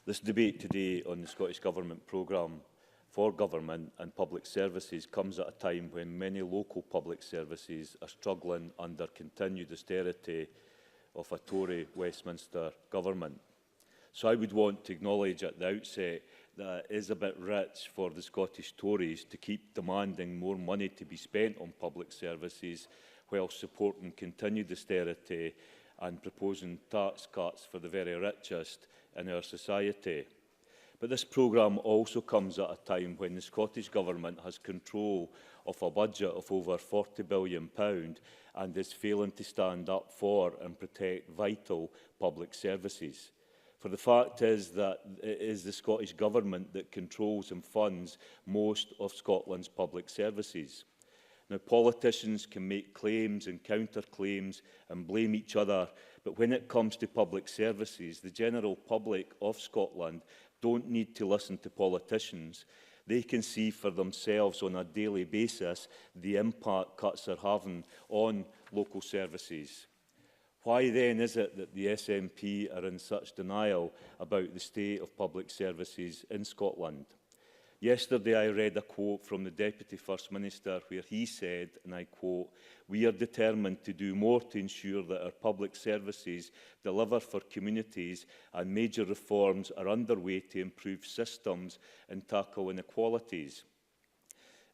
This debate today on the Scottish Government programme for government and public services comes at a time when many local public services are struggling under continued austerity of a Tory Westminster government. So I would want to acknowledge at the outset that it is a bit rich for the Scottish Tories to keep demanding more money to be spent on public services while supporting continued austerity and proposing tax cuts for the very richest in our society. But this programme also comes at a time when the Scottish Government has control of a budget of over £40 billion and is failing to stand up for and protect vital public services. For the fact is that it is the Scottish Government that controls and funds most of Scotland's public services. Now, politicians can make claims and counter-claims and blame each other, but when it comes to public services, the general public of Scotland don't need to listen to politicians. They can see for themselves on a daily basis the impact cuts are having on local services. Why then is it that the SNP are in such denial about the state of public services in Scotland? Yesterday I read a quote from the Deputy First Minister where he said, and I quote, "We are determined to do more to ensure that our public services deliver for communities and major reforms are underway to improve systems and tackle inequalities."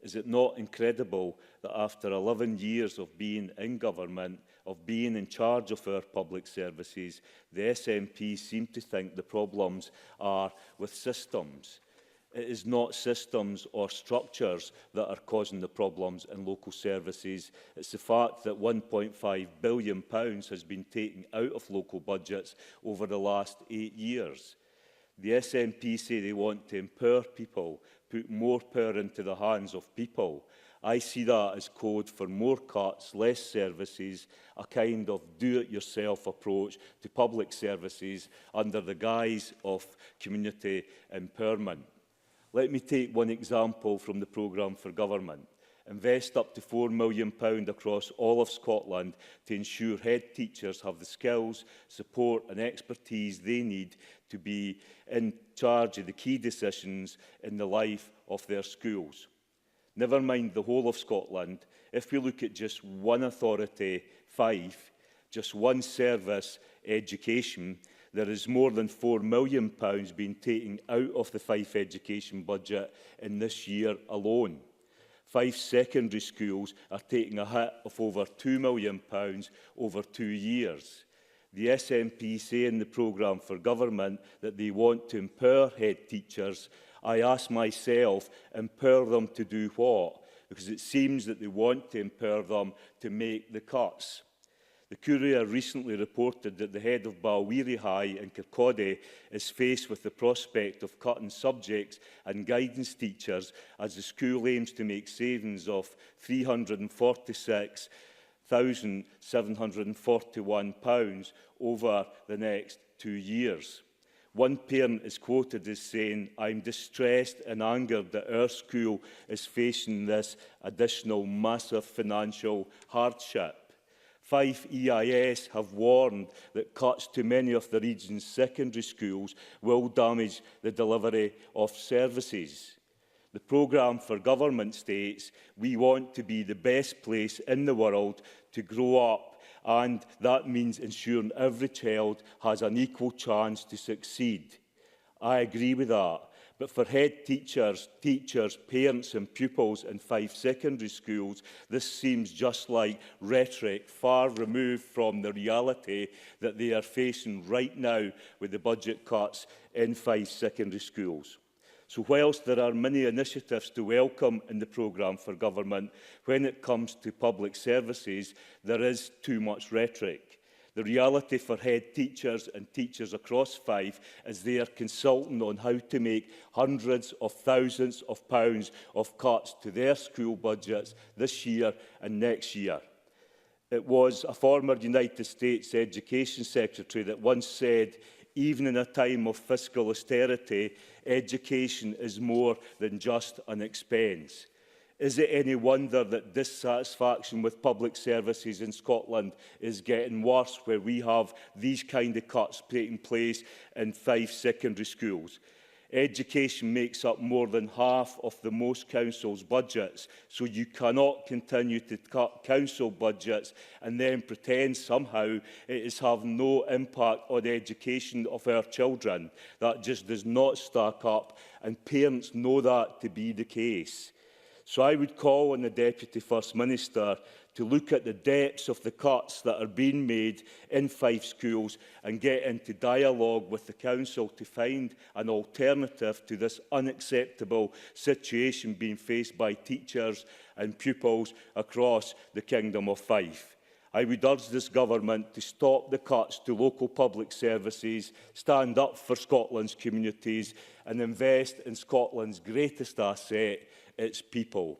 Is it not incredible that after 11 years of being in government, of being in charge of our public services, the SNP seem to think the problems are with systems? It is not systems or structures that are causing the problems in local services. It's the fact that £1.5 billion has been taken out of local budgets over the last 8 years. The SNP say they want to empower people, put more power into the hands of people. I see that as code for more cuts, less services, a kind of do-it-yourself approach to public services under the guise of community empowerment. Let me take one example from the programme for government. Invest up to £4 million across all of Scotland to ensure head teachers have the skills, support and expertise they need to be in charge of the key decisions in the life of their schools. Never mind the whole of Scotland, if we look at just one authority, Fife, just one service, education, there is more than £4 million being taken out of the Fife education budget in this year alone. Fife secondary schools are taking a hit of over £2 million over 2 years. The SNP say in the programme for government that they want to empower head teachers. I ask myself, empower them to do what? Because it seems that they want to empower them to make the cuts. The Courier recently reported that the head of Balwearie High in Kirkcaldy is faced with the prospect of cutting subjects and guidance teachers as the school aims to make savings of £346,741 over the next 2 years. One parent is quoted as saying, "I'm distressed and angered that our school is facing this additional massive financial hardship." Fife EIS have warned that cuts to many of the region's secondary schools will damage the delivery of services. The programme for government states we want to be the best place in the world to grow up, and that means ensuring every child has an equal chance to succeed. I agree with that. But for head teachers, parents and pupils in Fife secondary schools, this seems just like rhetoric, far removed from the reality that they are facing right now with the budget cuts in Fife secondary schools. So whilst there are many initiatives to welcome in the programme for government, when it comes to public services, there is too much rhetoric. The reality for head teachers and teachers across Fife is they are consulting on how to make hundreds of thousands of pounds of cuts to their school budgets this year and next year. It was a former United States Education Secretary that once said, even in a time of fiscal austerity, education is more than just an expense. Is it any wonder that dissatisfaction with public services in Scotland is getting worse, where we have these kind of cuts taking place in 5 secondary schools? Education makes up more than half of the most councils' budgets, so you cannot continue to cut council budgets and then pretend somehow it is having no impact on the education of our children. That just does not stack up, and parents know that to be the case. So I would call on the Deputy First Minister to look at the depths of the cuts that are being made in Fife schools and get into dialogue with the Council to find an alternative to this unacceptable situation being faced by teachers and pupils across the Kingdom of Fife. I would urge this government to stop the cuts to local public services, stand up for Scotland's communities and invest in Scotland's greatest asset, its people.